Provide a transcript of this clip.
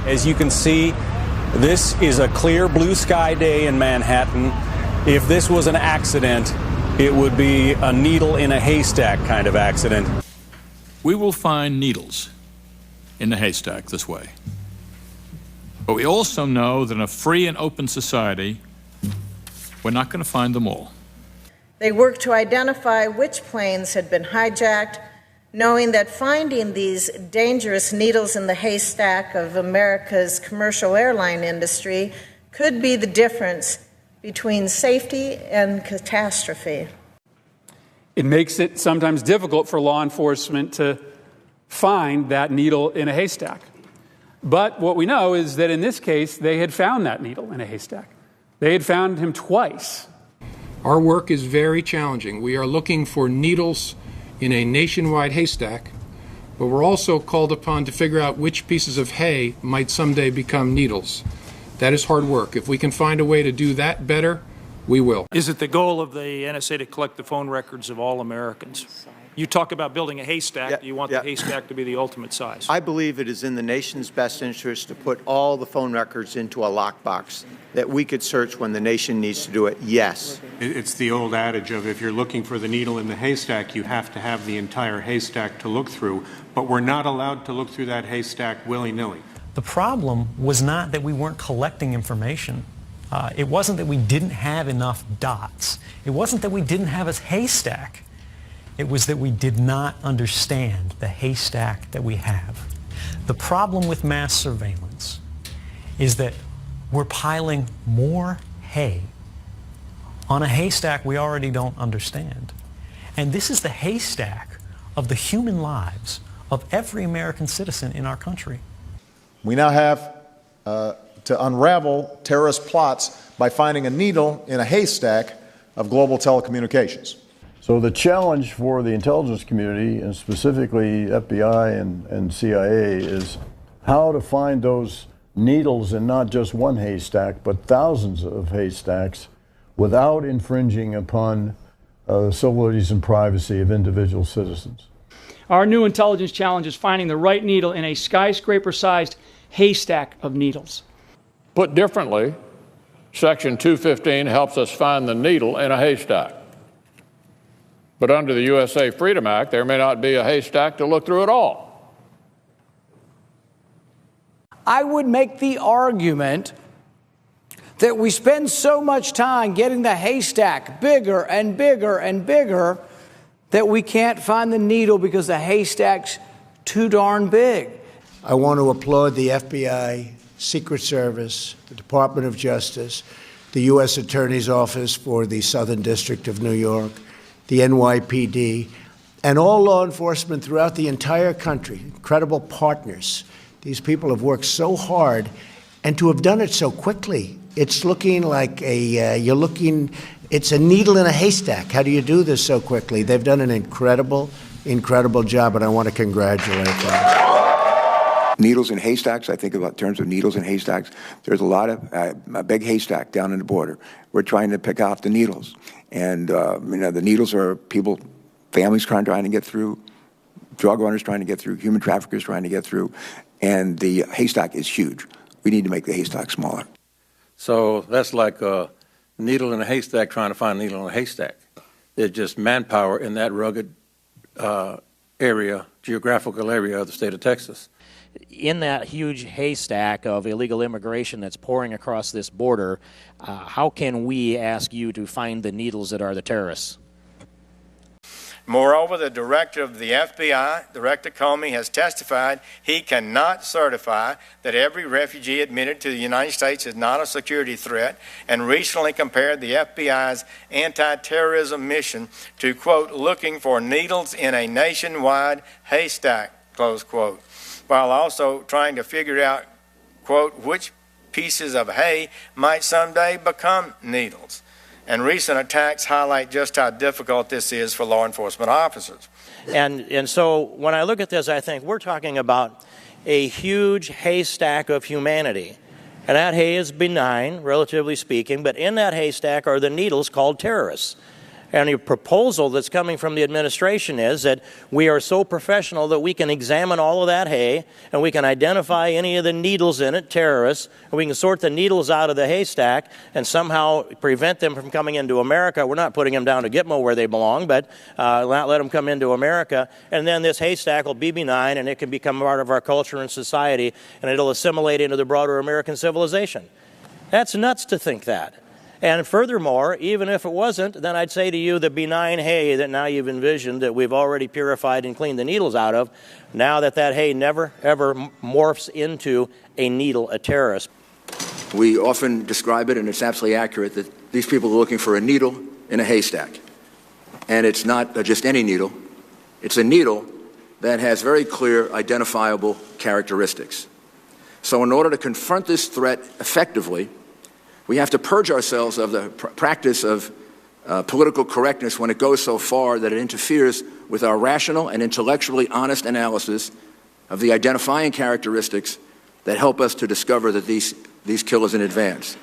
As you can see, this is a clear blue sky day in Manhattan. If this was an accident, it would be a needle in a haystack kind of accident. We will find needles in the haystack this way. But we also know that in a free and open society, we're not going to find them all. They worked to identify which planes had been hijacked, knowing that finding these dangerous needles in the haystack of America's commercial airline industry could be the difference between safety and catastrophe. It makes it sometimes difficult for law enforcement to find that needle in a haystack. But what we know is that in this case, they had found that needle in a haystack. They had found him twice. Our work is very challenging. We are looking for needles in a nationwide haystack, but we're also called upon to figure out which pieces of hay might someday become needles. That is hard work. If we can find a way to do that better, we will. Is it the goal of the NSA to collect the phone records of all Americans? You talk about building a haystack. Do you want the haystack to be the ultimate size? I believe it is in the nation's best interest to put all the phone records into a lockbox that we could search when the nation needs to do it, yes. It's the old adage of if you're looking for the needle in the haystack, you have to have the entire haystack to look through. But we're not allowed to look through that haystack willy-nilly. The problem was not that we weren't collecting information. It wasn't that we didn't have enough dots. It wasn't that we didn't have a haystack. It was that we did not understand the haystack that we have. The problem with mass surveillance is that we're piling more hay on a haystack we already don't understand. And this is the haystack of the human lives of every American citizen in our country. We now have to unravel terrorist plots by finding a needle in a haystack of global telecommunications. So the challenge for the intelligence community, and specifically FBI and CIA, is how to find those needles in not just one haystack, but thousands of haystacks without infringing upon civil liberties and privacy of individual citizens. Our new intelligence challenge is finding the right needle in a skyscraper-sized haystack of needles. Put differently, Section 215 helps us find the needle in a haystack. But under the USA Freedom Act, there may not be a haystack to look through at all. I would make the argument that we spend so much time getting the haystack bigger and bigger and bigger that we can't find the needle because the haystack's too darn big. I want to applaud the FBI, Secret Service, the Department of Justice, the U.S. Attorney's Office for the Southern District of New York, the NYPD, and all law enforcement throughout the entire country, incredible partners. These people have worked so hard, and to have done it so quickly. It's looking like it's a needle in a haystack. How do you do this so quickly? They've done an incredible, incredible job, and I want to congratulate them. Needles in haystacks, I think about in terms of needles in haystacks. There's a lot of, a big haystack down in the border. We're trying to pick out the needles. And, the needles are people, families trying to get through, drug runners trying to get through, human traffickers trying to get through. And the haystack is huge. We need to make the haystack smaller. So that's like a needle in a haystack trying to find a needle in a haystack. There's just manpower in that rugged geographical area of the state of Texas. In that huge haystack of illegal immigration that's pouring across this border, how can we ask you to find the needles that are the terrorists? Moreover, the director of the FBI, Director Comey, has testified he cannot certify that every refugee admitted to the United States is not a security threat, and recently compared the FBI's anti-terrorism mission to, quote, looking for needles in a nationwide haystack, close quote, while also trying to figure out, quote, which pieces of hay might someday become needles. And recent attacks highlight just how difficult this is for law enforcement officers. And so when I look at this, I think we're talking about a huge haystack of humanity. And that hay is benign, relatively speaking, but in that haystack are the needles called terrorists. And the proposal that's coming from the administration is that we are so professional that we can examine all of that hay and we can identify any of the needles in it, terrorists, and we can sort the needles out of the haystack and somehow prevent them from coming into America. We're not putting them down to Gitmo where they belong, but not let them come into America. And then this haystack will be benign and it can become part of our culture and society and it'll assimilate into the broader American civilization. That's nuts to think that. And furthermore, even if it wasn't, then I'd say to you the benign hay that now you've envisioned that we've already purified and cleaned the needles out of, now that hay never, ever morphs into a needle, a terrorist. We often describe it, and it's absolutely accurate, that these people are looking for a needle in a haystack. And it's not just any needle. It's a needle that has very clear, identifiable characteristics. So in order to confront this threat effectively, we have to purge ourselves of the practice of political correctness when it goes so far that it interferes with our rational and intellectually honest analysis of the identifying characteristics that help us to discover that these killers in advance.